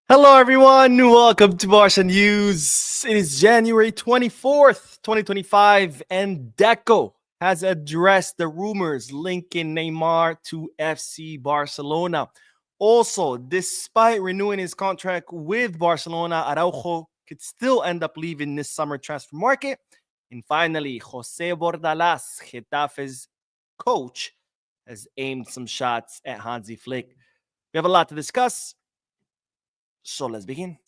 Hello, everyone. Welcome to Barca News. It is January 24th, 2025, and Deco has addressed the rumors linking Neymar to FC Barcelona. Also, despite renewing his contract with Barcelona, Araujo could still end up leaving this summer transfer market. And finally, Jose Bordalas, Getafe's coach, has aimed some shots at Hansi Flick. We have a lot to discuss. So let's begin.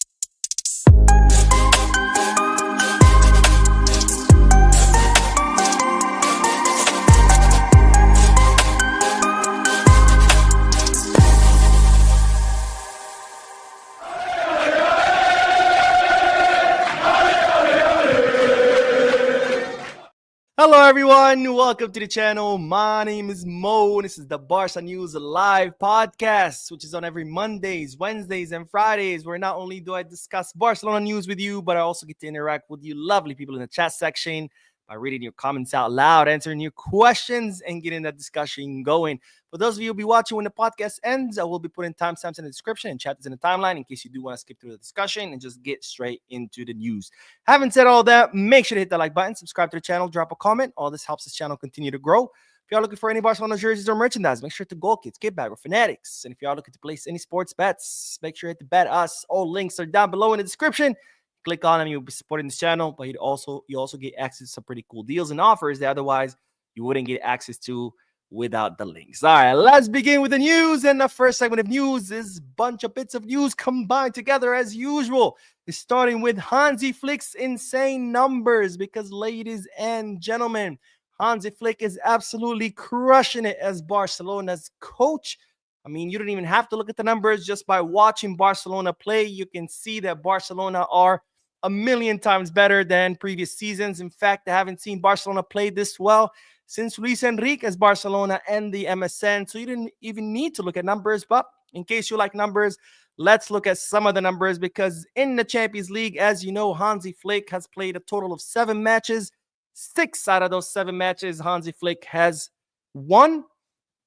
Hello, everyone. Welcome to the channel. My name is Mo. This is the Barca News Live podcast, which is on every Mondays, Wednesdays, and Fridays, where not only do I discuss Barcelona news with you, but I also get to interact with you lovely people in the chat section by reading your comments out loud, answering your questions, and getting that discussion going. For those of you who will be watching when the podcast ends, I will be putting timestamps in the description and chapters in the timeline in case you do want to skip through the discussion and just get straight into the news. Having said all that, make sure to hit the like button, subscribe to the channel, drop a comment. All this helps this channel continue to grow. If y'all looking for any Barcelona jerseys or merchandise, make sure to Goal Kids, Get Back, or Fanatics. And if y'all looking to place any sports bets, make sure to bet us. All links are down below in the description. Click on them, you'll be supporting this channel, but you also get access to some pretty cool deals and offers that otherwise you wouldn't get access to without the links. All right, let's begin with the news. And the first segment of news is a bunch of bits of news combined together as usual. It's starting with Hansi Flick's insane numbers because, ladies and gentlemen, Hansi Flick is absolutely crushing it as Barcelona's coach. I mean, you don't even have to look at the numbers. Just by watching Barcelona play, you can see that Barcelona are a million times better than previous seasons. In fact, I haven't seen Barcelona play this well since Luis Enrique's Barcelona and the MSN. So you didn't even need to look at numbers. But in case you like numbers, let's look at some of the numbers because in the Champions League, as you know, Hansi Flick has played a total of 7 matches. 6 out of those 7 matches, Hansi Flick has won.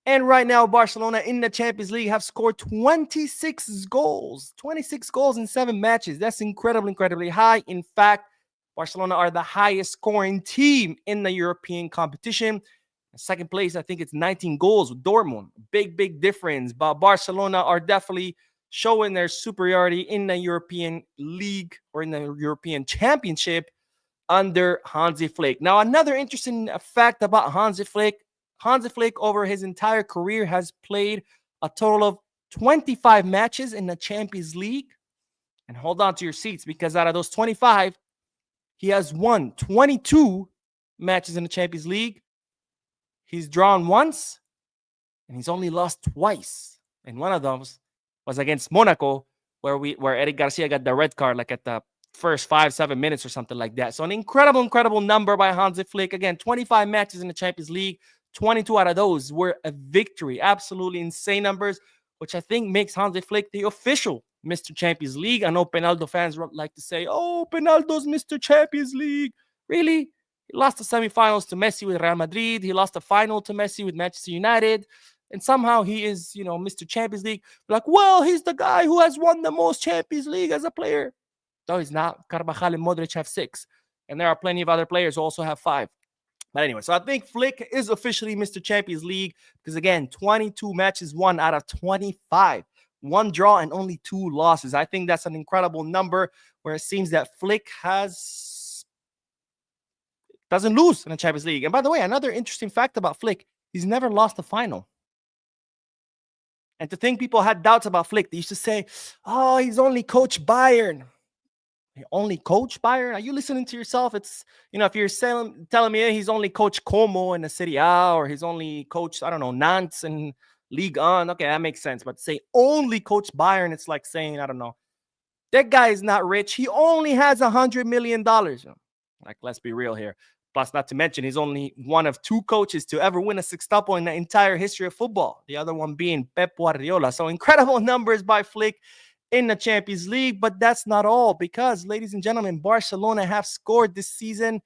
And right now, Barcelona in the Champions League have scored 26 goals. 26 goals in 7 matches. That's incredibly high. In fact, Barcelona are the highest scoring team in the European competition. Second place, I think it's 19 goals with Dortmund. Big difference. But Barcelona are definitely showing their superiority in the European League or in the European Championship under Hansi Flick. Now, another interesting fact about Hansi Flick over his entire career has played a total of 25 matches in the Champions League. And hold on to your seats because out of those 25, he has won 22 matches in the Champions League. He's drawn once and he's only lost twice. And one of those was against Monaco, where Eric Garcia got the red card like at the first 5-7 minutes or something like that. So an incredible number by Hansi Flick. Again, 25 matches in the Champions League. 22 out of those were a victory. Absolutely insane numbers, which I think makes Hansi Flick the official Mr. Champions League. I know Penaldo fans like to say, oh, Penaldo's Mr. Champions League. Really? He lost the semifinals to Messi with Real Madrid. He lost the final to Messi with Manchester United. And somehow he is, Mr. Champions League. Like, well, he's the guy who has won the most Champions League as a player. No, he's not. Carvajal and Modric have 6. And there are plenty of other players who also have 5. But anyway, so I think Flick is officially Mr. Champions League because, again, 22 matches won out of 25. 1 draw and only 2 losses. I think that's an incredible number where it seems that Flick doesn't lose in the Champions League. And by the way, another interesting fact about Flick, he's never lost a final. And to think people had doubts about Flick, they used to say, oh, he's only coached Bayern. He only coach Bayern? Are you listening to yourself? It's, if you're telling me he's only coached Como in the Serie A or he's only coached, I don't know, Nantes and Ligue 1. Okay, that makes sense. But to say only coach Bayern, it's like saying, I don't know, that guy is not rich. He only has $100 million. Like, let's be real here. Plus, not to mention, he's only one of 2 coaches to ever win a sextuple in the entire history of football. The other one being Pep Guardiola. So incredible numbers by Flick in the Champions League, but that's not all because, ladies and gentlemen, Barcelona have scored this season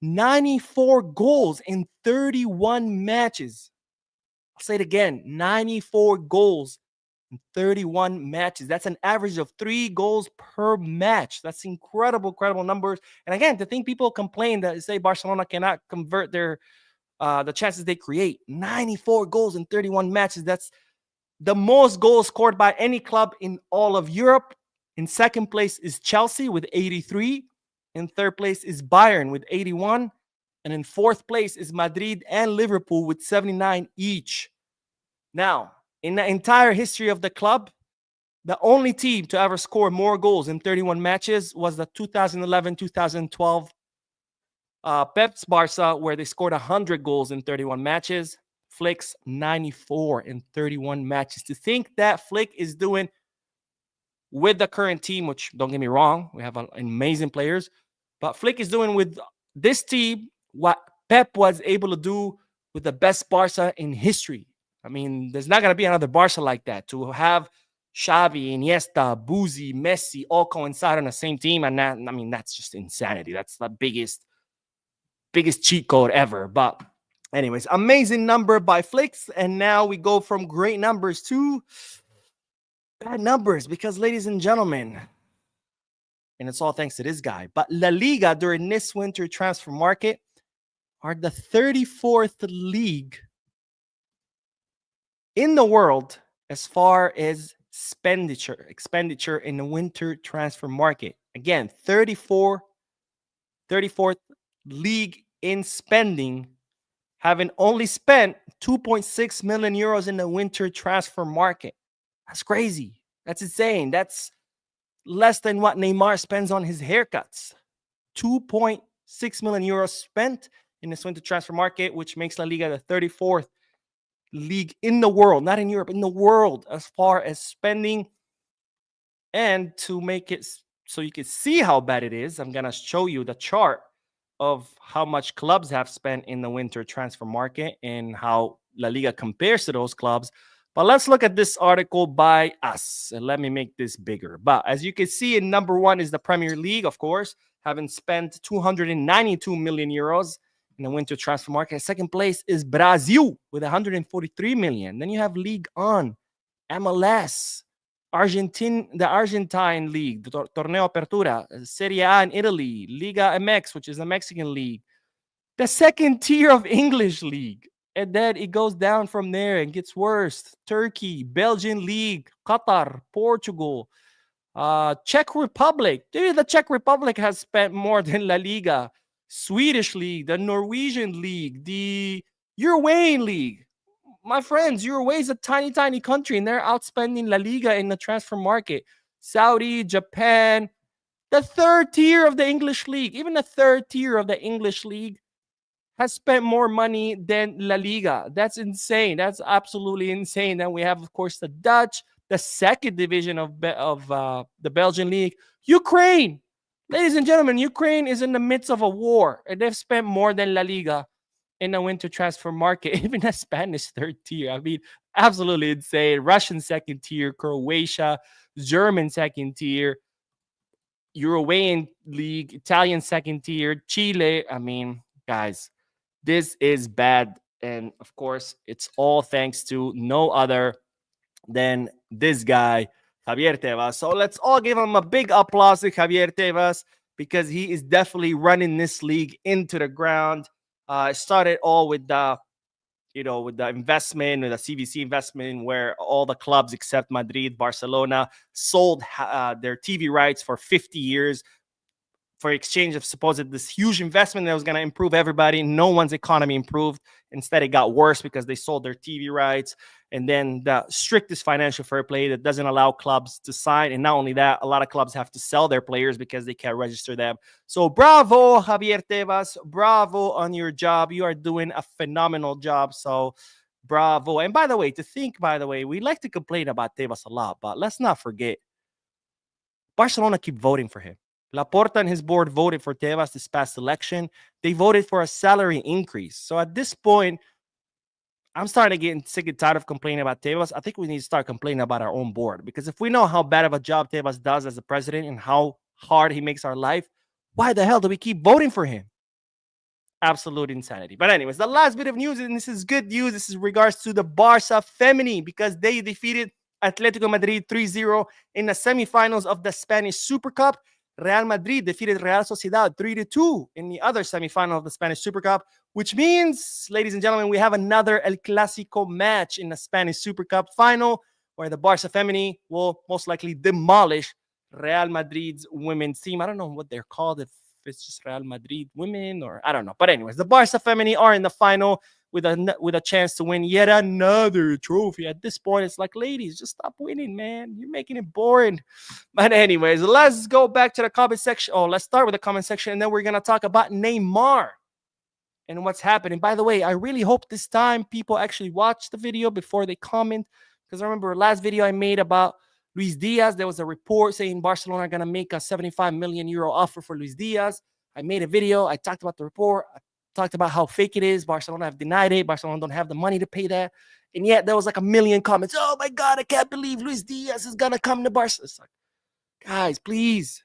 94 goals in 31 matches. I'll say it again, 94 goals in 31 matches. That's an average of 3 goals per match. That's incredible numbers. And again, to think people complain that say Barcelona cannot convert their the chances they create. 94 goals in 31 matches. That's the most goals scored by any club in all of Europe. In second place is Chelsea with 83. In third place is Bayern with 81. And in fourth place is Madrid and Liverpool with 79 each. Now, in the entire history of the club, the only team to ever score more goals in 31 matches was the 2011-2012 Pep's Barca, where they scored 100 goals in 31 matches. Flick's 94 in 31 matches. To think that Flick is doing with the current team, which don't get me wrong, we have amazing players, but Flick is doing with this team what Pep was able to do with the best Barca in history. I mean, there's not going to be another Barca like that. To have Xavi, Iniesta, Buzzi, Messi all coincide on the same team, and that, I mean, that's just insanity. That's the biggest cheat code ever. But anyways, amazing number by Flicks. And now we go from great numbers to bad numbers because, ladies and gentlemen, and it's all thanks to this guy, but La Liga during this winter transfer market are the 34th league in the world as far as expenditure in the winter transfer market. Again, 34th league in spending, having only spent 2.6 million euros in the winter transfer market. That's crazy. That's insane. That's less than what Neymar spends on his haircuts. 2.6 million euros spent in this winter transfer market, which makes La Liga the 34th league in the world, not in Europe, in the world, as far as spending. And to make it so you can see how bad it is, I'm going to show you the chart of how much clubs have spent in the winter transfer market and how La Liga compares to those clubs. But let's look at this article by us. And let me make this bigger. But as you can see, in number one is the Premier League, of course, having spent 292 million euros in the winter transfer market. Second place is Brazil with 143 million. Then you have League On, MLS, the Argentine League, the Torneo Apertura, Serie A in Italy, Liga MX, which is the Mexican league, the second tier of English league. And then it goes down from there and gets worse. Turkey, Belgian league, Qatar, Portugal, Czech Republic. Dude, the Czech Republic has spent more than La Liga. Swedish league, the Norwegian league, the Uruguayan league. My friends, Uruguay is a tiny country, and they're outspending La Liga in the transfer market. Saudi, Japan, the third tier of the English league, even the third tier of the English league has spent more money than La Liga. That's insane. That's absolutely insane. Then we have, of course, the Dutch, the second division of the Belgian league. Ukraine. Ladies and gentlemen, Ukraine is in the midst of a war, and they've spent more than La Liga in the winter transfer market. Even the Spanish third tier. I mean, absolutely insane. Russian second tier, Croatia, German second tier, Uruguayan league, Italian second tier, Chile. I mean, guys, this is bad. And of course, it's all thanks to no other than this guy, Javier Tebas. So let's all give him a big applause to Javier Tebas because he is definitely running this league into the ground. It started all with the investment, with the CVC investment, where all the clubs except Madrid, Barcelona sold their TV rights for 50 years for exchange of supposed this huge investment that was going to improve everybody. No one's economy improved. Instead, it got worse because they sold their TV rights. And then the strictest financial fair play that doesn't allow clubs to sign. And not only that, a lot of clubs have to sell their players because they can't register them. So bravo, Javier Tebas. Bravo on your job. You are doing a phenomenal job. So bravo. And by the way, we like to complain about Tebas a lot, but let's not forget, Barcelona keep voting for him. Laporta and his board voted for Tebas this past election. They voted for a salary increase. So at this point, I'm starting to get sick and tired of complaining about Tebas. I think we need to start complaining about our own board, because if we know how bad of a job Tebas does as a president and how hard he makes our life, why the hell do we keep voting for him? Absolute insanity. But anyways, the last bit of news, and this is good news. This is regards to the Barca Femini, because they defeated Atletico Madrid 3-0 in the semifinals of the Spanish Super Cup. Real Madrid defeated Real Sociedad 3-2 in the other semifinal of the Spanish Super Cup, which means, ladies and gentlemen, we have another El Clásico match in the Spanish Super Cup final where the Barca Femini will most likely demolish Real Madrid's women's team. I don't know what they're called, if it's just Real Madrid women or I don't know. But anyways, the Barca Femini are in the final with a chance to win yet another trophy. At this point, it's like, ladies, just stop winning, man. You're making it boring. But anyways, let's go back to the comment section. Oh, let's start with the comment section, and then we're going to talk about Neymar and what's happening. By the way, I really hope this time people actually watch the video before they comment, because I remember last video I made about Luis Diaz. There was a report saying Barcelona are going to make a 75 million euro offer for Luis Diaz. I made a video. I talked about the report. I talked about how fake it is. Barcelona have denied it. Barcelona don't have the money to pay that. And yet there was like a million comments. Oh my God, I can't believe Luis Diaz is going to come to Barca. It's like, guys, please.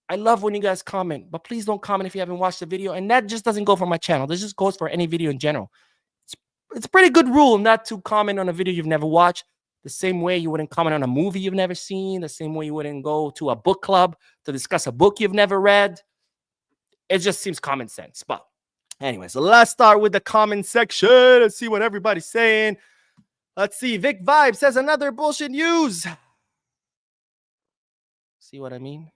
I love when you guys comment, but please don't comment if you haven't watched the video. And that just doesn't go for my channel. This just goes for any video in general. It's a pretty good rule not to comment on a video you've never watched. The same way you wouldn't comment on a movie you've never seen. The same way you wouldn't go to a book club to discuss a book you've never read. It just seems common sense. But anyway, so let's start with the comment section. Let's see what everybody's saying. Let's see. Vic Vibe says another bullshit news. See what I mean?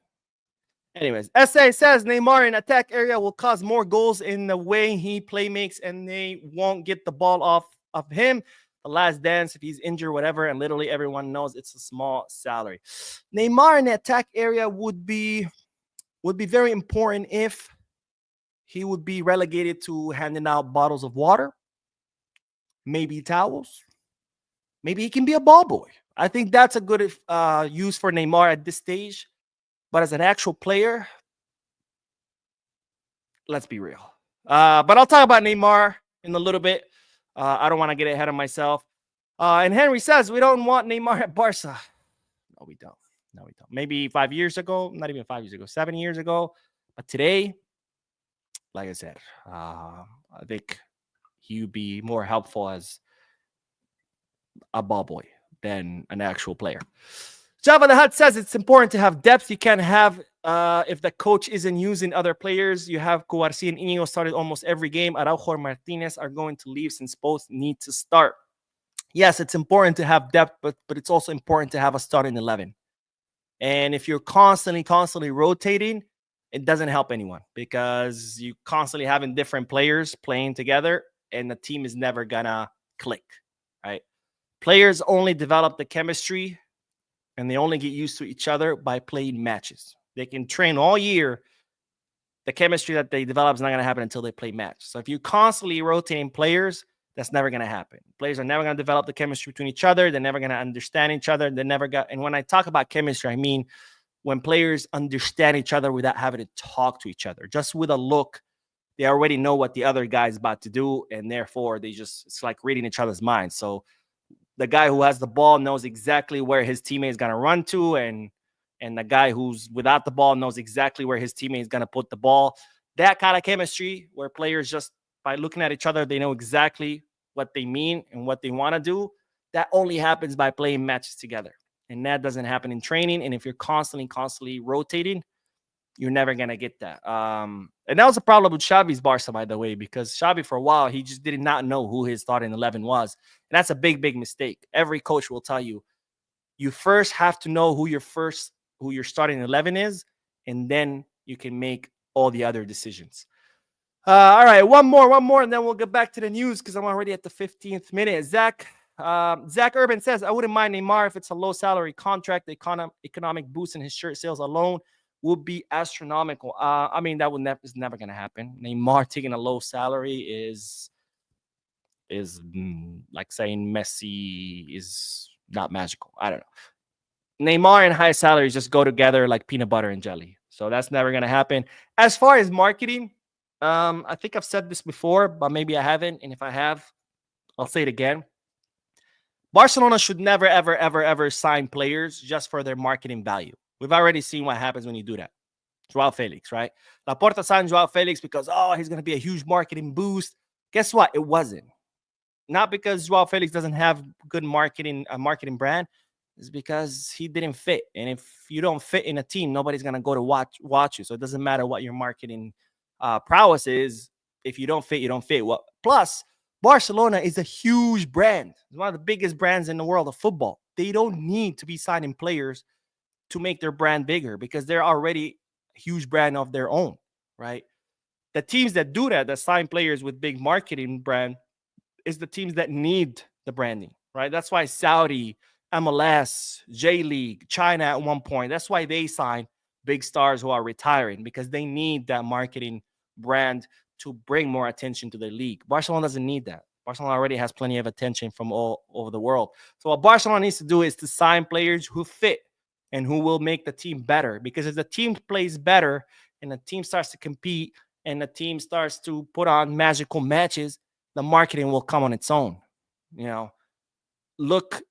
Anyways, SA says Neymar in attack area will cause more goals in the way he play makes, and they won't get the ball off of him. The last dance, if he's injured, whatever, and literally everyone knows it's a small salary. Neymar in the attack area would be very important if he would be relegated to handing out bottles of water, maybe towels. Maybe he can be a ball boy. I think that's a good use for Neymar at this stage. But as an actual player, let's be real. But I'll talk about Neymar in a little bit. I don't want to get ahead of myself. And Henry says we don't want Neymar at Barca. No, we don't. No, we don't. Maybe 5 years ago, not even 5 years ago, 7 years ago. But today, like I said, I think he would be more helpful as a ball boy than an actual player. Java the Hut says it's important to have depth. You can't have, if the coach isn't using other players, you have Cubarsí and Inigo started almost every game. Araujo and Martinez are going to leave since both need to start. Yes, it's important to have depth, but it's also important to have a starting 11. And if you're constantly rotating, it doesn't help anyone because you constantly having different players playing together and the team is never gonna click, right? Players only develop the chemistry and they only get used to each other by playing matches. They can train all year. The chemistry that they develop is not going to happen until they play match. So if you're constantly rotating players, that's never going to happen. Players are never going to develop the chemistry between each other. They're never going to understand each other. And when I talk about chemistry, I mean when players understand each other without having to talk to each other. Just with a look, they already know what the other guy is about to do. And therefore, it's like reading each other's minds. So the guy who has the ball knows exactly where his teammate is going to run to, and the guy who's without the ball knows exactly where his teammate is going to put the ball. That kind of chemistry where players just by looking at each other, they know exactly what they mean and what they want to do. That only happens by playing matches together. And that doesn't happen in training. And if you're constantly rotating, you're never going to get that. And that was a problem with Xavi's Barca, by the way, because Xavi, for a while, he just did not know who his starting 11 was. And that's a big mistake. Every coach will tell you, you first have to know who your starting 11 is, and then you can make all the other decisions. All right, one more, and then we'll get back to the news because I'm already at the 15th minute. Zach Urban says, I wouldn't mind Neymar if it's a low salary contract. The economic boost in his shirt sales alone would be astronomical. I mean, is never going to happen. Neymar taking a low salary is like saying Messi is not magical. I don't know. Neymar and high salaries just go together like peanut butter and jelly. So that's never going to happen. As far as marketing, I think I've said this before, but maybe I haven't. And if I have, I'll say it again. Barcelona should never, ever sign players just for their marketing value. We've already seen what happens when you do that. Joao Felix, right? Laporta signed Joao Felix because, he's going to be a huge marketing boost. Guess what? It wasn't. Not because Joao Felix doesn't have good marketing brand. It's because he didn't fit. And if you don't fit in a team, nobody's gonna go to watch you. So it doesn't matter what your marketing prowess is. If you don't fit, you don't fit. Well, plus Barcelona is a huge brand. It's one of the biggest brands in the world of football. They don't need to be signing players to make their brand bigger because they're already a huge brand of their own, right? The teams that do that sign players with big marketing brand, is the teams that need the branding, right? That's why Saudi, MLS, J League, China at one point, that's why they sign big stars who are retiring because they need that marketing brand to bring more attention to the league. Barcelona doesn't need that. Barcelona already has plenty of attention from all over the world. So what Barcelona needs to do is to sign players who fit and who will make the team better. Because if the team plays better and the team starts to compete and the team starts to put on magical matches, the marketing will come on its own. You know, look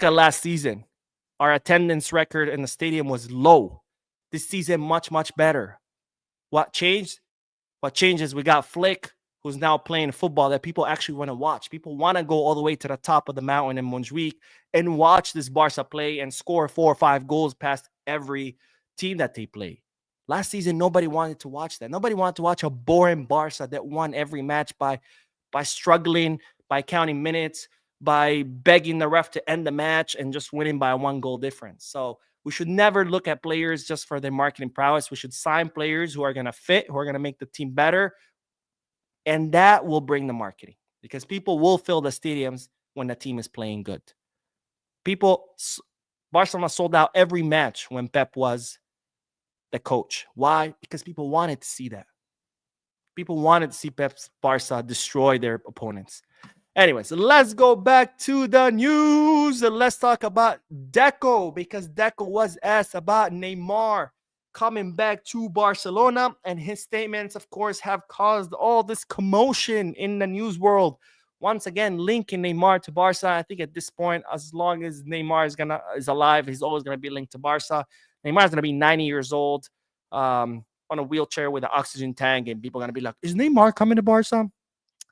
at last season. Our attendance record in the stadium was low. This season, much better. What changed? What changed is we got Flick, who's now playing football that people actually want to watch. People want to go all the way to the top of the mountain in Montjuic and watch this Barca play and score 4 or 5 goals past every team that they play. Last season, nobody wanted to watch that. Nobody wanted to watch a boring Barca that won every match by struggling, by counting minutes, by begging the ref to end the match and just winning by a 1-goal difference. So we should never look at players just for their marketing prowess. We should sign players who are going to fit, who are going to make the team better. And that will bring the marketing because people will fill the stadiums when the team is playing good. Barcelona sold out every match when Pep was the coach. Why? Because people wanted to see that. People wanted to see Pep's Barca destroy their opponents. Anyways, let's go back to the news. Let's talk about Deco because Deco was asked about Neymar coming back to Barcelona, and his statements, of course, have caused all this commotion in the news world. Once again, linking Neymar to Barca. I think at this point, as long as Neymar is alive, he's always gonna be linked to Barca. Neymar's gonna be 90 years old. On a wheelchair with an oxygen tank, and people are going to be like, is Neymar coming to Barca?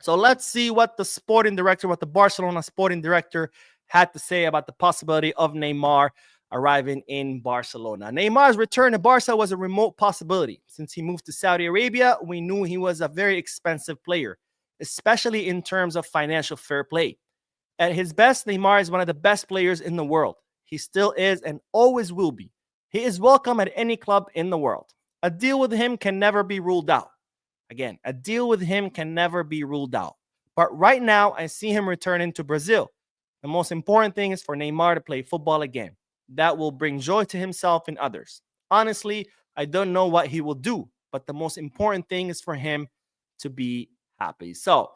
So let's see what the Barcelona sporting director had to say about the possibility of Neymar arriving in Barcelona. Neymar's return to Barca was a remote possibility. Since he moved to Saudi Arabia, we knew he was a very expensive player, especially in terms of financial fair play. At his best, Neymar is one of the best players in the world. He still is and always will be. He is welcome at any club in the world. A deal with him can never be ruled out. Again, a deal with him can never be ruled out. But right now, I see him returning to Brazil. The most important thing is for Neymar to play football again. That will bring joy to himself and others. Honestly, I don't know what he will do, but the most important thing is for him to be happy. So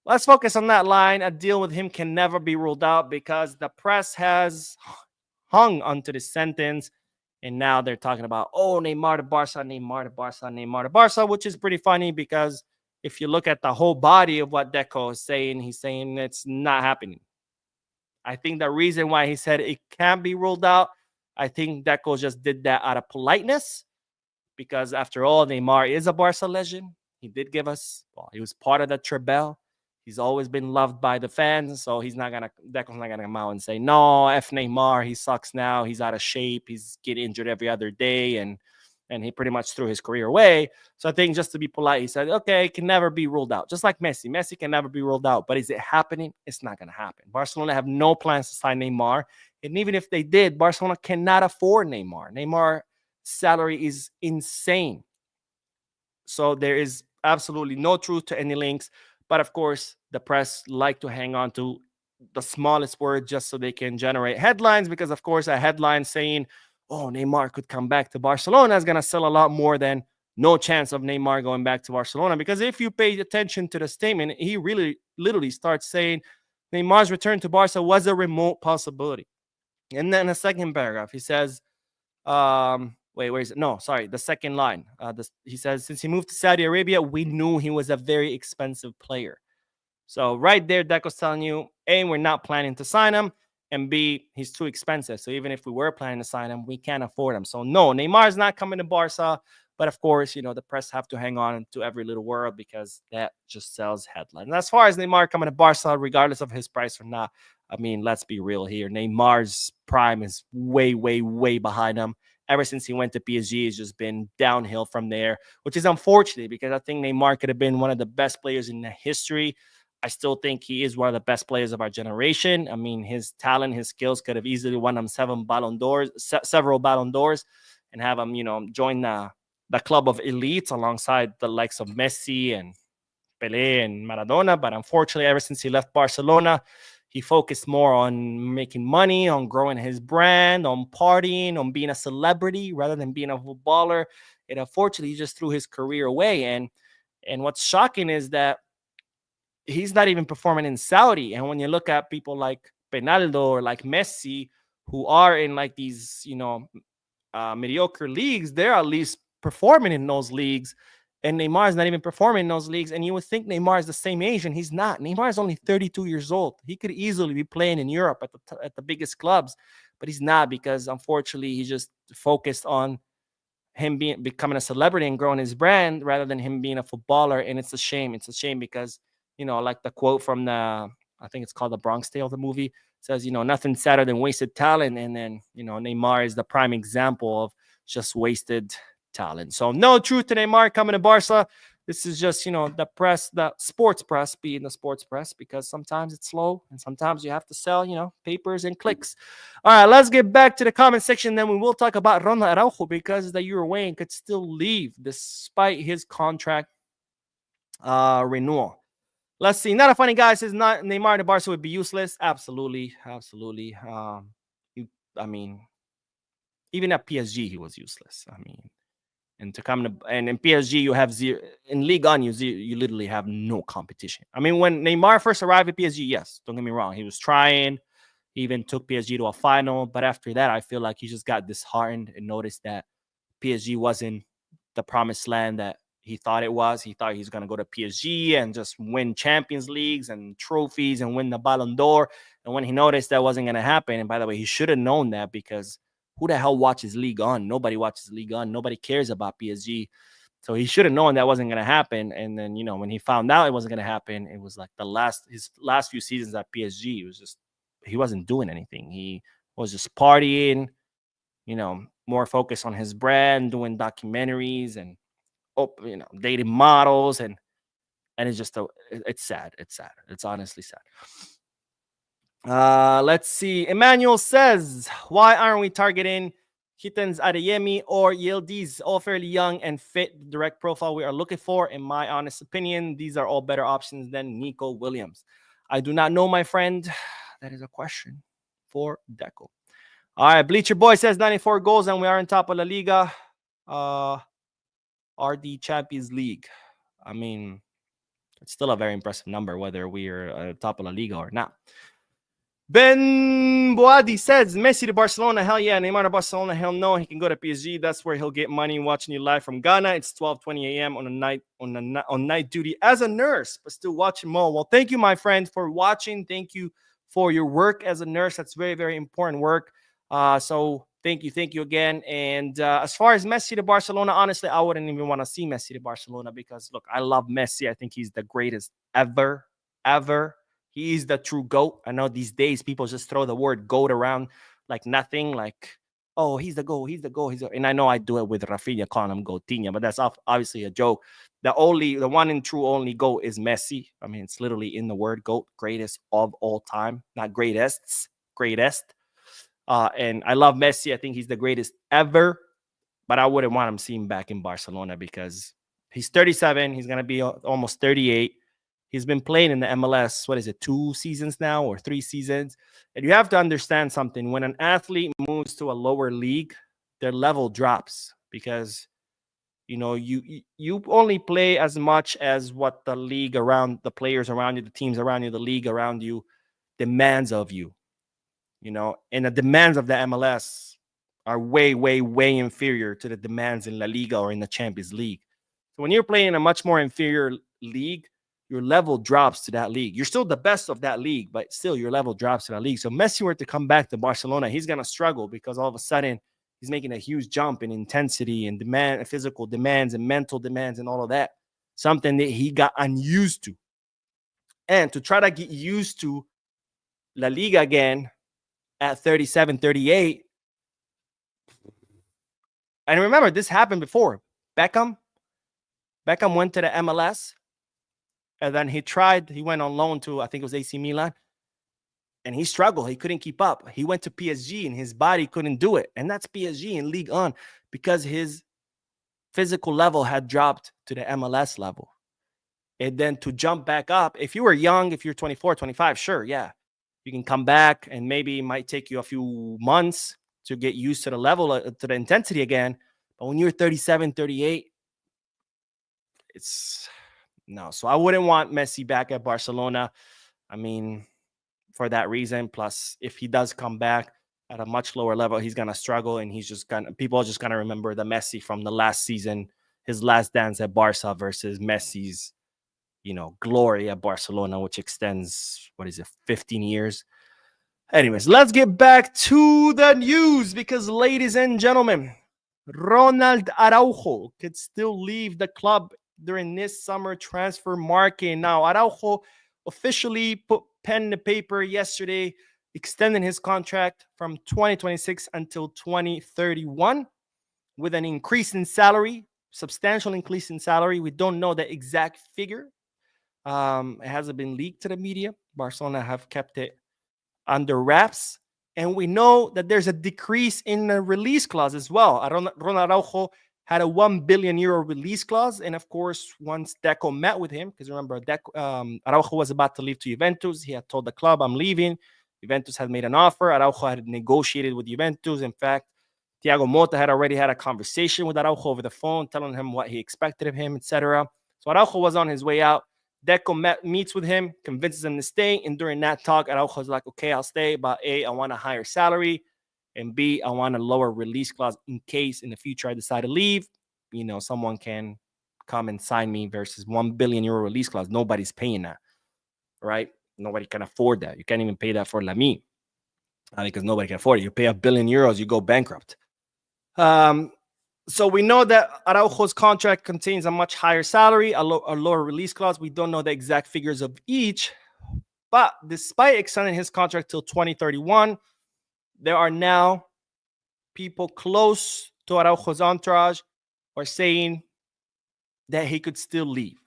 let's focus on that line. A deal with him can never be ruled out because the press has hung onto this sentence. And now they're talking about, oh, Neymar to Barca, Neymar to Barca, Neymar to Barca, which is pretty funny because if you look at the whole body of what Deco is saying, he's saying it's not happening. I think the reason why he said it can't be ruled out, I think Deco just did that out of politeness because after all, Neymar is a Barca legend. He did give us, he was part of the Trebel. He's always been loved by the fans, so Deco's not gonna come out and say, no, F Neymar, he sucks now, he's out of shape, he's getting injured every other day, and he pretty much threw his career away. So I think just to be polite, he said, okay, it can never be ruled out. Just like Messi. Messi can never be ruled out, but is it happening? It's not gonna happen. Barcelona have no plans to sign Neymar, and even if they did, Barcelona cannot afford Neymar. Neymar's salary is insane. So there is absolutely no truth to any links. But of course, the press like to hang on to the smallest word just so they can generate headlines because, of course, a headline saying, oh, Neymar could come back to Barcelona is going to sell a lot more than no chance of Neymar going back to Barcelona. Because if you pay attention to the statement, he really literally starts saying Neymar's return to Barca was a remote possibility. And then the second paragraph, he says, where is it? No, sorry, the second line. He says, since he moved to Saudi Arabia, we knew he was a very expensive player. So right there, Deco's telling you, A, we're not planning to sign him, and B, he's too expensive. So even if we were planning to sign him, we can't afford him. So no, Neymar's not coming to Barca. But of course, the press have to hang on to every little word because that just sells headlines. And as far as Neymar coming to Barca, regardless of his price or not, I mean, let's be real here. Neymar's prime is way, way, way behind him. Ever since he went to PSG, it's just been downhill from there, which is unfortunate because I think Neymar could have been one of the best players in the history. I still think he is one of the best players of our generation. I mean, his talent, his skills could have easily won him several Ballon d'Ors, and have him, join the club of elites alongside the likes of Messi and Pelé and Maradona. But unfortunately, ever since he left Barcelona, he focused more on making money, on growing his brand, on partying, on being a celebrity rather than being a footballer. And unfortunately, he just threw his career away. And what's shocking is that he's not even performing in Saudi. And when you look at people like Penaldo or like Messi, who are in like these, mediocre leagues, they're at least performing in those leagues. And Neymar is not even performing in those leagues. And you would think Neymar is the same age, and he's not. Neymar is only 32 years old. He could easily be playing in Europe at the biggest clubs, but he's not because unfortunately he just focused on him becoming a celebrity and growing his brand rather than him being a footballer. And it's a shame. It's a shame because, like the quote from I think it's called the Bronx Tale, the movie, says, nothing sadder than wasted talent. And then, Neymar is the prime example of just wasted talent. So no truth to Neymar coming to Barca. This is just, the press, the sports press being the sports press, because sometimes it's slow and sometimes you have to sell, papers and clicks. All right, let's get back to the comment section. Then we will talk about Ronald Araujo because the Uruguayan could still leave despite his contract renewal. Let's see. Not a funny guy says not Neymar to Barca would be useless. Absolutely. Absolutely. I mean, even at PSG, he was useless. I mean, and to come to and in PSG you have zero. In Ligue 1 you literally have no competition. I mean, when Neymar first arrived at PSG, yes, don't get me wrong, he was trying. He even took PSG to a final, but after that I feel like he just got disheartened and noticed that PSG wasn't the promised land that he thought it was. He thought he was going to go to PSG and just win Champions Leagues and trophies and win the Ballon d'Or. And when he noticed that wasn't going to happen, and by the way, he should have known that because who the hell watches Ligue 1? Nobody watches Ligue 1. Nobody cares about PSG. So he should have known that wasn't going to happen. And then, when he found out it wasn't going to happen, it was like his last few seasons at PSG, it was just, he wasn't doing anything. He was just partying, more focused on his brand, doing documentaries and, dating models. And it's just, it's sad. It's sad. It's honestly sad. Let's see. Emmanuel says, why aren't we targeting Hitens Adeyemi or Yildiz? All fairly young and fit the direct profile we are looking for. In my honest opinion, these are all better options than Nico Williams. I do not know, my friend. That is a question for Deco. All right. Bleacher Boy says 94 goals and we are on top of La Liga. RD Champions League. I mean, it's still a very impressive number, whether we are top of La Liga or not. Ben Boadi says Messi to Barcelona. Hell yeah. Neymar to Barcelona. Hell no. He can go to PSG. That's where he'll get money watching you live from Ghana. It's 12:20 a.m. on night duty as a nurse, but still watching Mo. Well, thank you, my friend, for watching. Thank you for your work as a nurse. That's very, very important work. So thank you again. And as far as Messi to Barcelona, honestly, I wouldn't even want to see Messi to Barcelona because, look, I love Messi. I think he's the greatest ever. He's the true GOAT. I know these days people just throw the word GOAT around like nothing, like, oh, he's the GOAT, and I know I do it with Rafinha calling him Goatinha, but that's obviously a joke. The one and true only GOAT is Messi. I mean, it's literally in the word GOAT, greatest of all time, not greatest. And I love Messi. I think he's the greatest ever, but I wouldn't want him seen back in Barcelona because he's 37. He's going to be almost 38. He's been playing in the MLS, 2 seasons now or 3 seasons? And you have to understand something. When an athlete moves to a lower league, their level drops because, you only play as much as what the league around, the players around you, the teams around you, the league around you demands of you. And the demands of the MLS are way, way, way inferior to the demands in La Liga or in the Champions League. So when you're playing in a much more inferior league, your level drops to that league. You're still the best of that league, but still your level drops to that league. So Messi were to come back to Barcelona, he's going to struggle because all of a sudden he's making a huge jump in intensity and demand, physical demands and mental demands and all of that. Something that he got unused to. And to try to get used to La Liga again at 37, 38. And remember, this happened before. Beckham went to the MLS, and then he went on loan to, I think it was AC Milan, and he struggled. He couldn't keep up. He went to PSG, and his body couldn't do it. And that's PSG in Ligue 1 because his physical level had dropped to the MLS level. And then to jump back up, if you were young, if you're 24, 25, sure, yeah, you can come back, and maybe it might take you a few months to get used to the level, to the intensity again. But when you're 37, 38, it's no. So I wouldn't want Messi back at Barcelona. I mean, for that reason. Plus, if he does come back at a much lower level, he's gonna struggle, and people are just gonna remember the Messi from the last season, his last dance at Barca versus Messi's, glory at Barcelona, which extends, 15 years. Anyways, let's get back to the news because, ladies and gentlemen, Ronald Araujo could still leave the club during this summer transfer market. Now, Araujo officially put pen to paper yesterday, extending his contract from 2026 until 2031 with an increase in salary, substantial increase in salary. We don't know the exact figure. It hasn't been leaked to the media. Barcelona have kept it under wraps. And we know that there's a decrease in the release clause as well. Ronald Araujo had a €1 billion release clause. And of course, once Deco met with him, because remember, Araujo was about to leave to Juventus. He had told the club, I'm leaving. Juventus had made an offer. Araujo had negotiated with Juventus. In fact, Thiago Motta had already had a conversation with Araujo over the phone, telling him what he expected of him, etc. So Araujo was on his way out. Deco meets with him, convinces him to stay. And during that talk, Araujo's like, okay, I'll stay. But A, I want a higher salary. And B, I want a lower release clause in case in the future I decide to leave. Someone can come and sign me versus €1 billion release clause. Nobody's paying that, right? Nobody can afford that. You can't even pay that for Lamy because nobody can afford it. You pay €1 billion, you go bankrupt. So we know that Araujo's contract contains a much higher salary, a lower release clause. We don't know the exact figures of each. But despite extending his contract till 2031, there are now people close to Araujo's entourage are saying that he could still leave.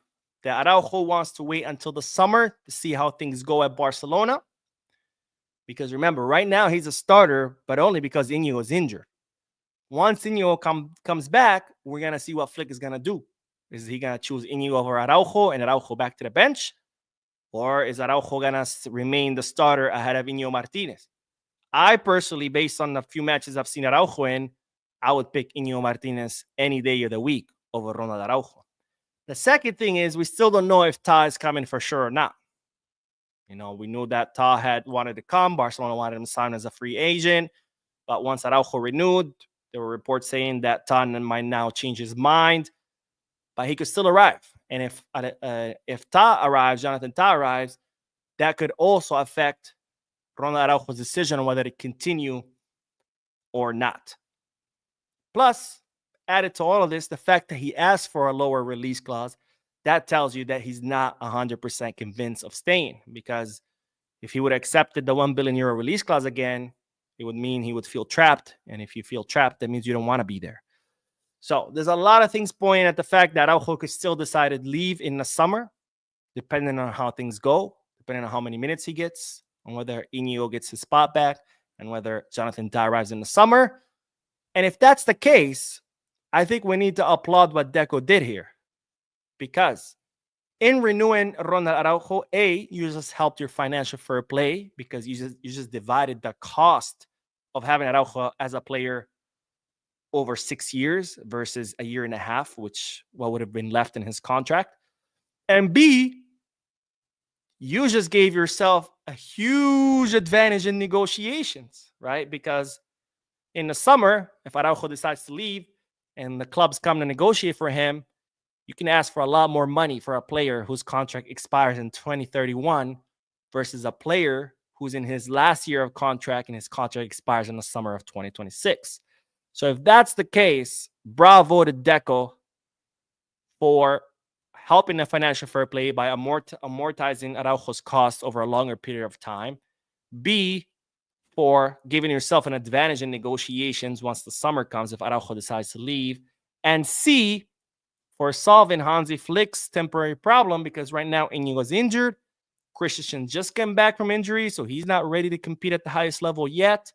That Araujo wants to wait until the summer to see how things go at Barcelona. Because remember, right now he's a starter, but only because Inigo is injured. Once Inigo comes back, we're going to see what Flick is going to do. Is he going to choose Inigo over Araujo and Araujo back to the bench? Or is Araujo going to remain the starter ahead of Inigo Martinez? I personally, based on the few matches I've seen Araujo in, I would pick Inigo Martinez any day of the week over Ronald Araujo. The second thing is we still don't know if Ta is coming for sure or not. We knew that Ta had wanted to come. Barcelona wanted him to sign as a free agent. But once Araujo renewed, there were reports saying that Ta might now change his mind. But he could still arrive. And if Ta arrives, Jonathan Ta arrives, that could also affect Ronald Araujo's decision on whether to continue or not. Plus, added to all of this, the fact that he asked for a lower release clause, that tells you that he's not 100% convinced of staying. Because if he would have accepted the €1 billion release clause again, it would mean he would feel trapped. And if you feel trapped, that means you don't want to be there. So there's a lot of things pointing at the fact that Araujo could still decide to leave in the summer, depending on how things go, depending on how many minutes he gets, on whether Inigo gets his spot back, and whether Jonathan Ta arrives in the summer. And if that's the case, I think we need to applaud what Deco did here. Because in renewing Ronald Araujo, you just helped your financial fair play because you just divided the cost of having Araujo as a player over 6 years versus a year and a half, which what would have been left in his contract. And B, you just gave yourself a huge advantage in negotiations, right? Because in the summer, if Araujo decides to leave and the clubs come to negotiate for him, you can ask for a lot more money for a player whose contract expires in 2031 versus a player who's in his last year of contract and his contract expires in the summer of 2026. So if that's the case, bravo to Deco for helping the financial fair play by amortizing Araujo's costs over a longer period of time. B, for giving yourself an advantage in negotiations once the summer comes if Araujo decides to leave. And C, for solving Hansi Flick's temporary problem, because right now Inigo's injured. Christensen just came back from injury, so he's not ready to compete at the highest level yet.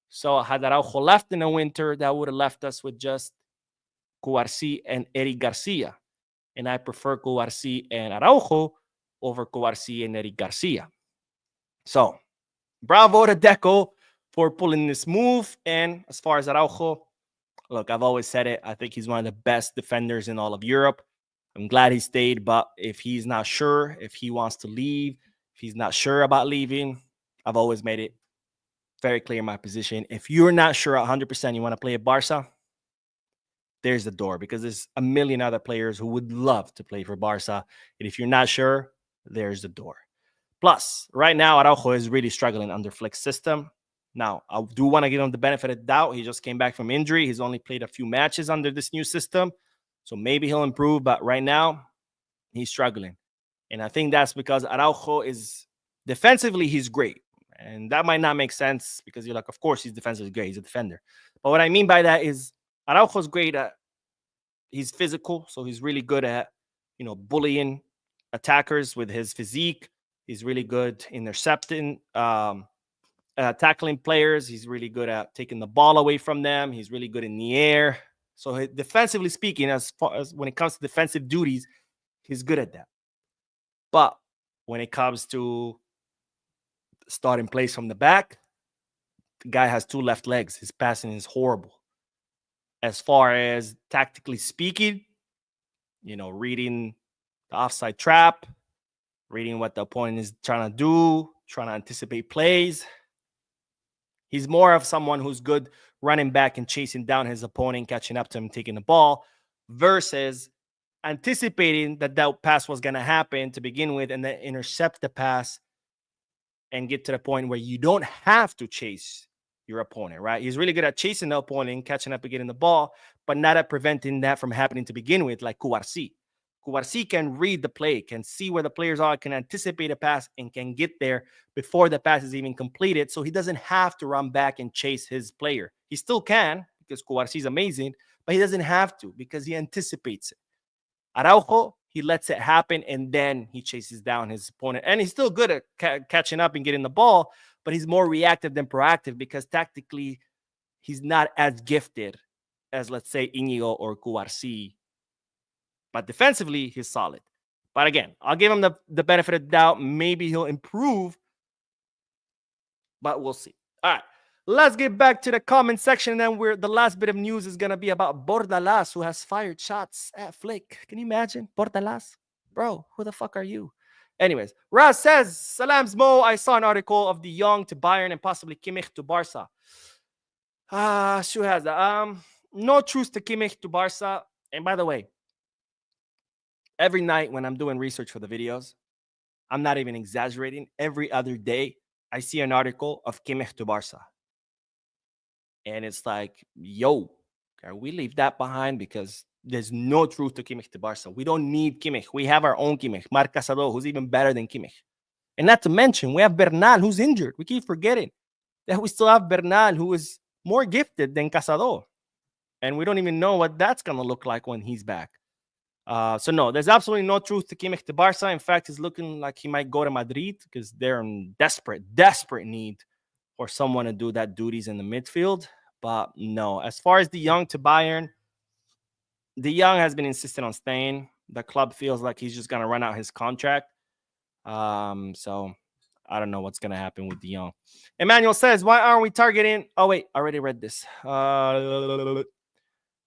So had Araujo left in the winter, that would have left us with just Cubarsí and Eric Garcia. And I prefer Cubarsí and Araujo over Cubarsí and Eric Garcia. So bravo to Deco for pulling this move. And as far as Araujo, look, I've always said it. I think he's one of the best defenders in all of Europe. I'm glad he stayed, but if he's not sure, if he wants to leave, if he's not sure about leaving, I've always made it very clear my position. If you're not sure 100% you want to play at Barca, there's the door, because there's a million other players who would love to play for Barca. And if you're not sure, there's the door. Plus, right now, Araujo is really struggling under Flick's system. Now, I do want to give him the benefit of the doubt. He just came back from injury. He's only played a few matches under this new system. So maybe he'll improve. But right now, he's struggling. And I think that's because Araujo is defensively, he's great. And that might not make sense because you're like, of course, he's defensively great. He's a defender. But what I mean by that is Araujo's great at, he's physical. So he's really good at, bullying attackers with his physique. He's really good intercepting, tackling players. He's really good at taking the ball away from them. He's really good in the air. So defensively speaking, as far as when it comes to defensive duties, he's good at that. But when it comes to starting plays from the back, the guy has two left legs. His passing is horrible. As far as tactically speaking, reading the offside trap, reading what the opponent is trying to do, trying to anticipate plays. He's more of someone who's good running back and chasing down his opponent, catching up to him, taking the ball, versus anticipating that pass was going to happen to begin with and then intercept the pass and get to the point where you don't have to chase your opponent, right? He's really good at chasing the opponent, catching up and getting the ball, but not at preventing that from happening to begin with, like Cubarsí. Cubarsí can read the play, can see where the players are, can anticipate a pass, and can get there before the pass is even completed. So he doesn't have to run back and chase his player. He still can, because Cubarsí is amazing, but he doesn't have to because he anticipates it. Araujo, he lets it happen, and then he chases down his opponent. And he's still good at catching up and getting the ball, but he's more reactive than proactive because tactically he's not as gifted as, let's say, Inigo or Cubarsí. But defensively, he's solid. But again, I'll give him the benefit of the doubt. Maybe he'll improve, but we'll see. All right, let's get back to the comment section. And then the last bit of news is going to be about Bordalas, who has fired shots at Flick. Can you imagine? Bordalas? Bro, who the fuck are you? Anyways, Raz says, Salams Mo, I saw an article of De Jong to Bayern and possibly Kimmich to Barca. Who has that? No truth to Kimmich to Barca. And by the way, every night when I'm doing research for the videos, I'm not even exaggerating. Every other day, I see an article of Kimmich to Barca. And it's like, yo, can we leave that behind? Because there's no truth to Kimmich to Barca. We don't need Kimmich. We have our own Kimmich, Marc Casado, who's even better than Kimmich. And not to mention, we have Bernal, who's injured. We keep forgetting that we still have Bernal, who is more gifted than Casado. And we don't even know what that's going to look like when he's back. So no, there's absolutely no truth to Kimmich to Barca. In fact, it's looking like he might go to Madrid because they're in desperate need for someone to do that duties in the midfield. But no, as far as De Jong to Bayern, De Jong has been insistent on staying. The club feels like he's just going to run out his contract. So I don't know what's going to happen with De Jong. Emmanuel says, why aren't we targeting? Oh, wait, I already read this.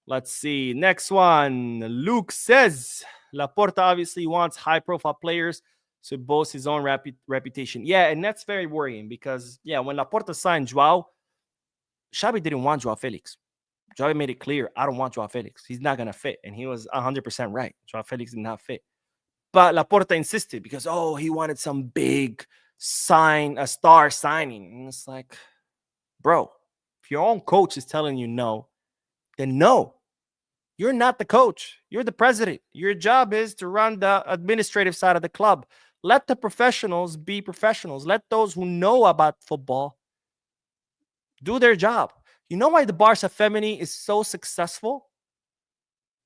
Let's see. Next one. Luke says, Laporta obviously wants high-profile players to boast his own reputation. Yeah, and that's very worrying because, when Laporta signed Joao, Xavi didn't want Joao Felix. Xavi made it clear, I don't want Joao Felix. He's not going to fit. And he was 100% right. Joao Felix did not fit. But Laporta insisted because, he wanted some big a star signing. And it's like, bro, if your own coach is telling you no, then no. You're not the coach. You're the president. Your job is to run the administrative side of the club. Let the professionals be professionals. Let those who know about football do their job. You know why the Barca Femini is so successful?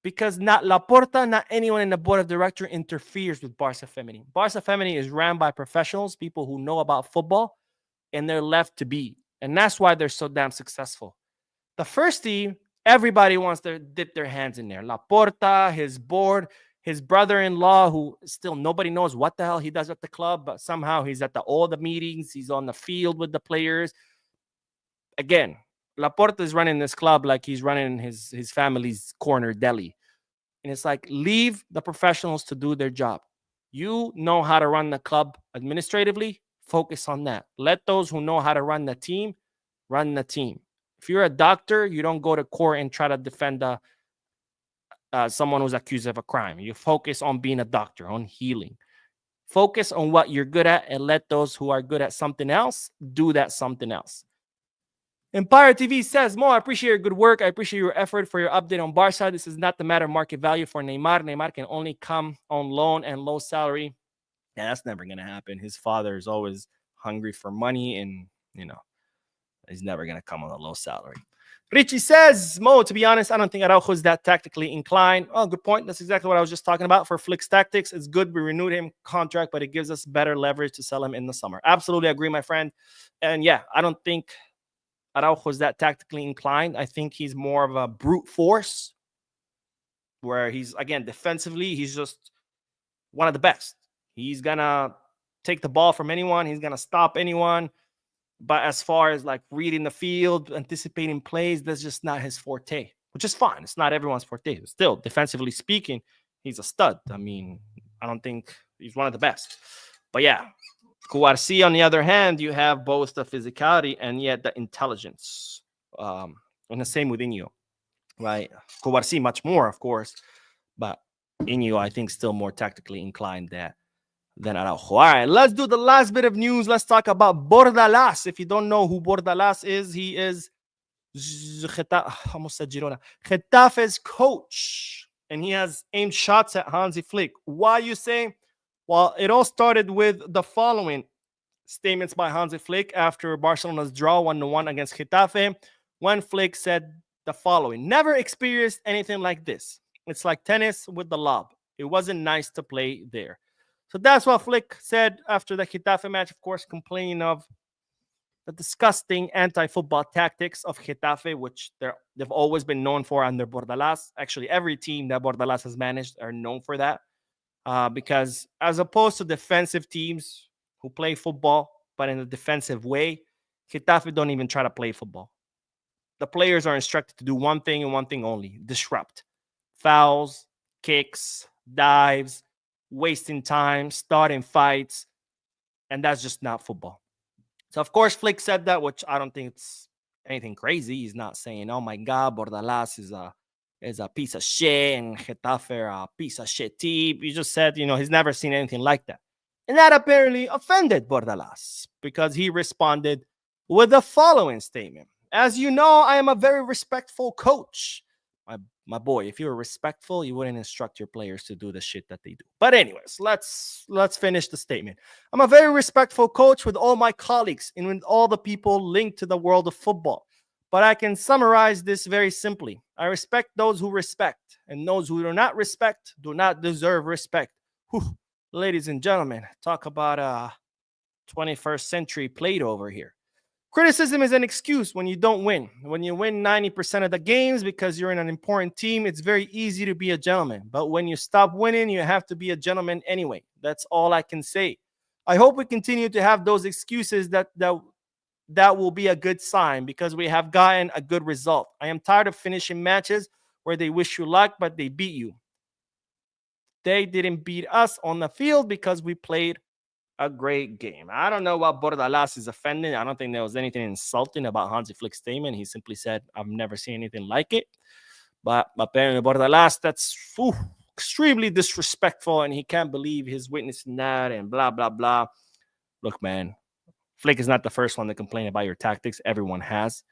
Because not Laporta, not anyone in the board of director interferes with Barca Femini. Barca Femini is ran by professionals, people who know about football, and they're left to be. And that's why they're so damn successful. The first team, everybody wants to dip their hands in there. Laporta, his board, his brother-in-law, who still nobody knows what the hell he does at the club, but somehow he's at all the meetings. He's on the field with the players. Again, Laporta is running this club like he's running his family's corner deli. And it's like, leave the professionals to do their job. You know how to run the club administratively, focus on that. Let those who know how to run the team, run the team. If you're a doctor, you don't go to court and try to defend someone who's accused of a crime. You focus on being a doctor, on healing. Focus on what you're good at and let those who are good at something else do that something else. Empire TV says, Mo, I appreciate your good work. I appreciate your effort for your update on Barca. This is not the matter of market value for Neymar. Neymar can only come on loan and low salary. Yeah, that's never going to happen. His father is always hungry for money and, he's never going to come on a low salary. Richie says, Mo, to be honest, I don't think Araujo is that tactically inclined. Oh, good point. That's exactly what I was just talking about. For Flick's tactics, it's good we renewed him contract, but it gives us better leverage to sell him in the summer. Absolutely agree, my friend. And yeah, I don't think Araujo is that tactically inclined. I think he's more of a brute force where he's, again, defensively, he's just one of the best. He's going to take the ball from anyone. He's going to stop anyone. But as far as like reading the field, anticipating plays, that's just not his forte, which is fine. It's not everyone's forte. Still, defensively speaking, he's a stud. I mean, I don't think he's one of the best. But yeah, Cuarci, on the other hand, you have both the physicality and yet the intelligence. And the same with Inyo, right? Cuarci much more, of course, but Inyo, I think, still more tactically inclined than Araujo. All right, let's do the last bit of news. Let's talk about Bordalas. If you don't know who Bordalas is, he is almost said Girona, Getafe's coach, and he has aimed shots at Hansi Flick. Why, you say? Well, it all started with the following statements by Hansi Flick after Barcelona's draw 1-1 against Getafe, when Flick said the following: never experienced anything like this. It's like tennis with the lob. It wasn't nice to play there. So that's what Flick said after the Getafe match, of course, complaining of the disgusting anti-football tactics of Getafe, which they've always been known for under Bordalas. Actually, every team that Bordalas has managed are known for that. Because as opposed to defensive teams who play football, but in a defensive way, Getafe don't even try to play football. The players are instructed to do one thing and one thing only: disrupt. Fouls, kicks, dives, wasting time, starting fights, and that's just not football. So, of course, Flick said that, which I don't think it's anything crazy. He's not saying, oh, my God, Bordalas is a piece of shit and Getafe are a piece of shit team. He just said, he's never seen anything like that. And that apparently offended Bordalas because he responded with the following statement: as you know, I am a very respectful coach. My boy, if you were respectful, you wouldn't instruct your players to do the shit that they do. But anyways, let's finish the statement. I'm a very respectful coach with all my colleagues and with all the people linked to the world of football. But I can summarize this very simply. I respect those who respect, and those who do not respect do not deserve respect. Whew. Ladies and gentlemen, talk about 21st century Plato over here. Criticism is an excuse when you don't win. When you win 90% of the games because you're in an important team, it's very easy to be a gentleman. But when you stop winning, you have to be a gentleman anyway. That's all I can say. I hope we continue to have those excuses. That will be a good sign because we have gotten a good result. I am tired of finishing matches where they wish you luck, but they beat you. They didn't beat us on the field because we played a great game. I don't know what Bordalas is offending. I don't think there was anything insulting about Hansi Flick's statement. He simply said, I've never seen anything like it. But apparently Bordalas, that's extremely disrespectful, and he can't believe he's witnessing that and blah, blah, blah. Look, man, Flick is not the first one to complain about your tactics. Everyone has.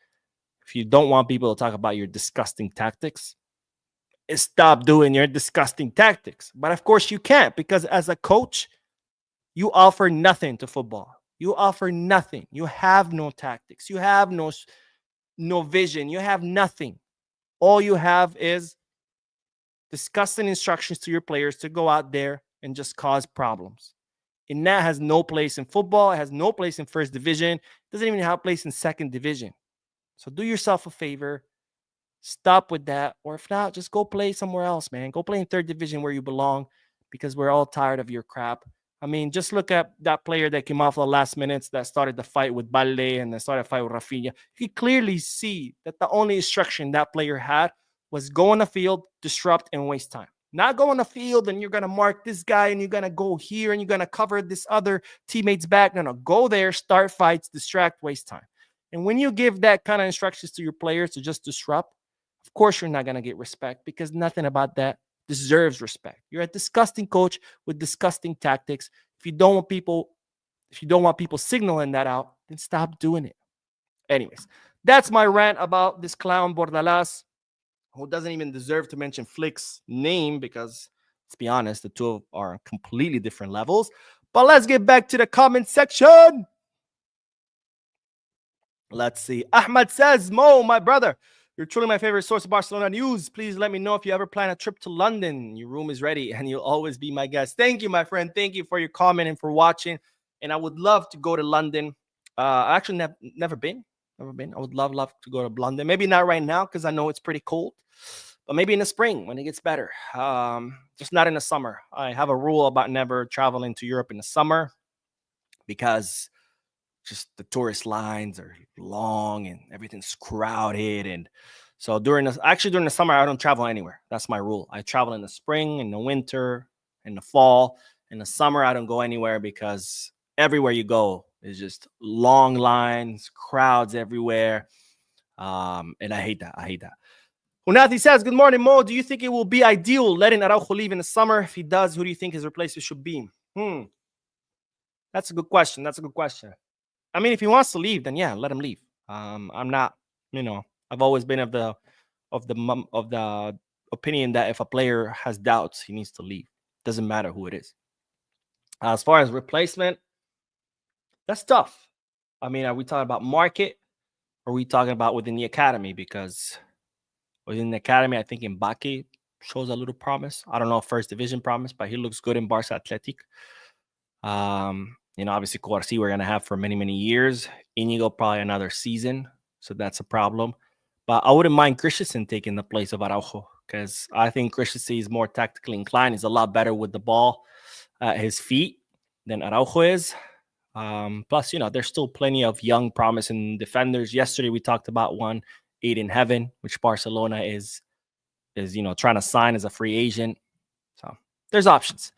If you don't want people to talk about your disgusting tactics, stop doing your disgusting tactics. But of course you can't, because as a coach, You offer nothing to football. You offer nothing. You have no tactics. You have no vision. You have nothing. All you have is disgusting instructions to your players to go out there and just cause problems. And that has no place in football. It has no place in first division. It doesn't even have a place in second division. So do yourself a favor. Stop with that. Or if not, just go play somewhere else, man. Go play in third division where you belong because we're all tired of your crap. I mean, just look at that player that came off the last minutes that started the fight with Balde and then started the fight with Rafinha. You clearly see that the only instruction that player had was go on the field, disrupt, and waste time. Not go on the field and you're going to mark this guy and you're going to go here and you're going to cover this other teammate's back. No, go there, start fights, distract, waste time. And when you give that kind of instructions to your players to just disrupt, of course you're not going to get respect because nothing about that deserves respect. You're a disgusting coach with disgusting tactics. If you don't want people signaling that out, then stop doing it. Anyways, that's my rant about this clown Bordalas, who doesn't even deserve to mention Flick's name because, let's be honest, the two are on completely different levels. But let's get back to the comment section. Let's see. Ahmad says, Mo, my brother, you're truly my favorite source of Barcelona news. Please let me know if you ever plan a trip to London. Your room is ready and you'll always be my guest. Thank you, my friend. Thank you for your comment and for watching. And I would love to go to London. I actually never been. Never been. I would love to go to London. Maybe not right now because I know it's pretty cold. But maybe in the spring when it gets better. Just not in the summer. I have a rule about never traveling to Europe in the summer because just the tourist lines are long and everything's crowded. And so during the summer, I don't travel anywhere. That's my rule. I travel in the spring, in the winter, in the fall. In the summer, I don't go anywhere because everywhere you go is just long lines, crowds everywhere. And I hate that. Unati says, good morning, Mo. Do you think it will be ideal letting Araujo leave in the summer? If he does, who do you think his replacement should be? That's a good question. I mean, if he wants to leave, then yeah, let him leave. I'm not, I've always been of the opinion that if a player has doubts, he needs to leave. Doesn't matter who it is. As far as replacement, that's tough. I mean, are we talking about market or are we talking about within the academy? Because within the academy, I think Mbake shows a little promise. I don't know if first division promise, but he looks good in Barca Athletic. Obviously Cuarsi we're going to have for many, many years. Inigo probably another season. So that's a problem. But I wouldn't mind Christensen taking the place of Araujo because I think Christensen is more tactically inclined. He's a lot better with the ball at his feet than Araujo is. Plus, there's still plenty of young, promising defenders. Yesterday, we talked about one, Aiden Heaven, which Barcelona is trying to sign as a free agent. So there's options.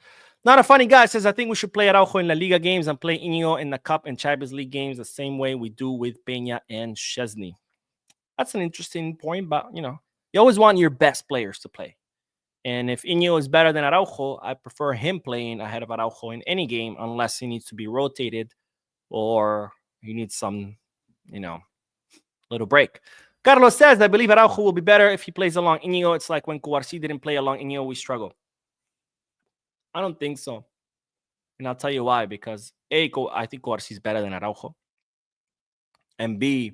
Not a funny guy says, I think we should play Araujo in La Liga games and play Inigo in the Cup and Champions League games the same way we do with Peña and Szczesny. That's an interesting point, but, you always want your best players to play. And if Inigo is better than Araujo, I prefer him playing ahead of Araujo in any game unless he needs to be rotated or he needs some, little break. Carlos says, I believe Araujo will be better if he plays along Inigo. It's like when Cuarsi didn't play along Inigo, we struggle. I don't think so. And I'll tell you why. Because A, I think Cuarsi is better than Araujo. And B,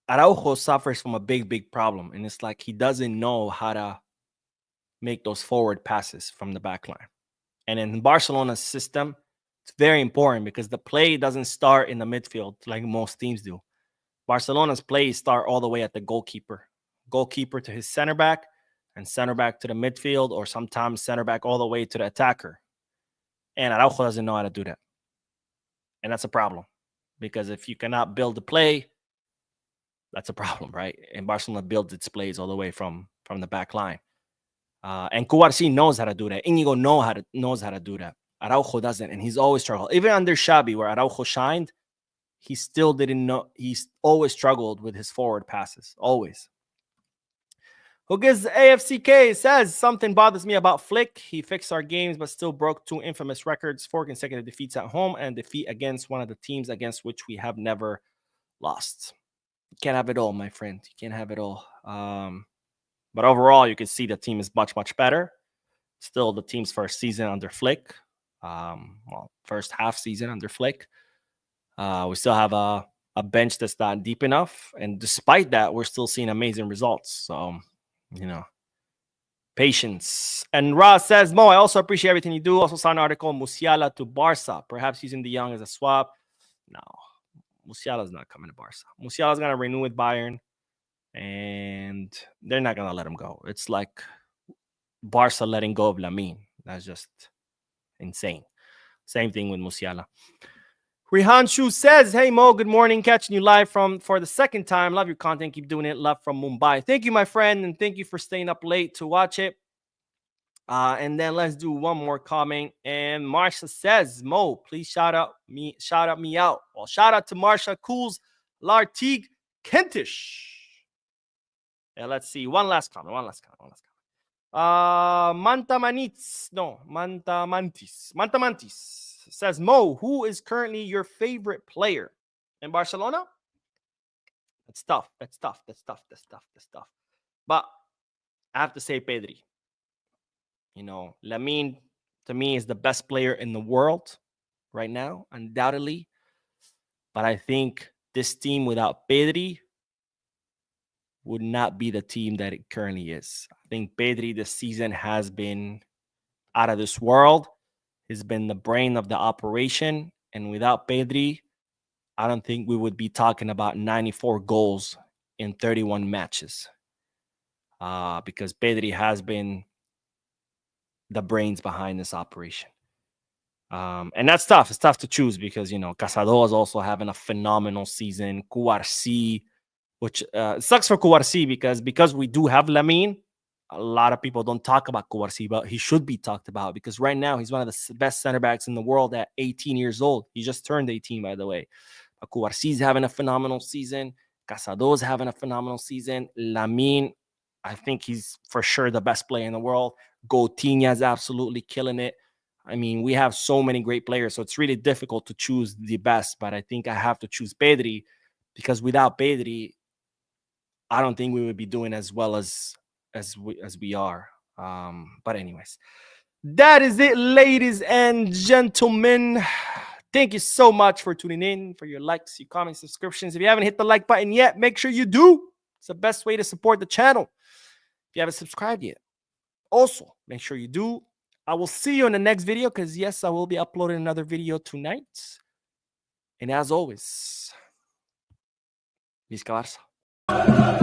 Araujo suffers from a big, big problem. And it's like he doesn't know how to make those forward passes from the back line. And in Barcelona's system, it's very important because the play doesn't start in the midfield like most teams do. Barcelona's plays start all the way at the goalkeeper to his center back, and center back to the midfield, or sometimes center back all the way to the attacker. And Araujo doesn't know how to do that. And that's a problem. Because if you cannot build the play, that's a problem, right? And Barcelona builds its plays all the way from the back line. And Cuarsi knows how to do that. Inigo knows how to do that. Araujo doesn't, and he's always struggled. Even under Xavi, where Araujo shined, he still didn't know. He's always struggled with his forward passes. Always. Who gives AFCK says, something bothers me about Flick. He fixed our games, but still broke 2 infamous records, 4 consecutive defeats at home, and defeat against one of the teams against which we have never lost. You can't have it all, my friend. You can't have it all. But overall, you can see the team is much, much better. still the team's first season under Flick. First half season under Flick. We still have a bench that's not deep enough, and despite that, we're still seeing amazing results. So, patience. And Ross says, Mo, I also appreciate everything you do. Also saw an article, Musiala to Barca, perhaps using De Jong as a swap. No, Musiala's not coming to Barca. Musiala's going to renew with Bayern, and they're not going to let him go. It's like Barca letting go of Lamine. That's just insane. Same thing with Musiala. Rihanshu says, hey, Mo, good morning. Catching you live for the second time. Love your content. Keep doing it. Love from Mumbai. Thank you, my friend, and thank you for staying up late to watch it. And then let's do one more comment. And Marsha says, Mo, please shout out me out. Well, shout out to Marsha Cools Lartigue Kentish. And let's see. One last comment. Mantamantis says, Mo, who is currently your favorite player in Barcelona? That's tough. But I have to say Pedri. Lamine, to me, is the best player in the world right now, undoubtedly. But I think this team without Pedri would not be the team that it currently is. I think Pedri this season has been out of this world. He's been the brain of the operation. And without Pedri, I don't think we would be talking about 94 goals in 31 matches. Because Pedri has been the brains behind this operation. And that's tough. It's tough to choose because, Casado is also having a phenomenal season. Cuarci, which sucks for Cuarci because we do have Lamine. A lot of people don't talk about Cuarci, but he should be talked about because right now he's one of the best center backs in the world at 18 years old. He just turned 18, by the way. But Cuarci's having a phenomenal season. Casado's having a phenomenal season. Lamine, I think he's for sure the best player in the world. Coutinho's absolutely killing it. I mean, we have so many great players, so it's really difficult to choose the best. But I think I have to choose Pedri because without Pedri, I don't think we would be doing as well as we are. But anyways, that is it, ladies and gentlemen. Thank you so much for tuning in, for your likes, your comments, subscriptions. If you haven't hit the like button yet, make sure you do. It's the best way to support the channel. If you haven't subscribed yet, also make sure you do. I will see you in the next video because, yes, I will be uploading another video tonight. And as always, Visca Barça.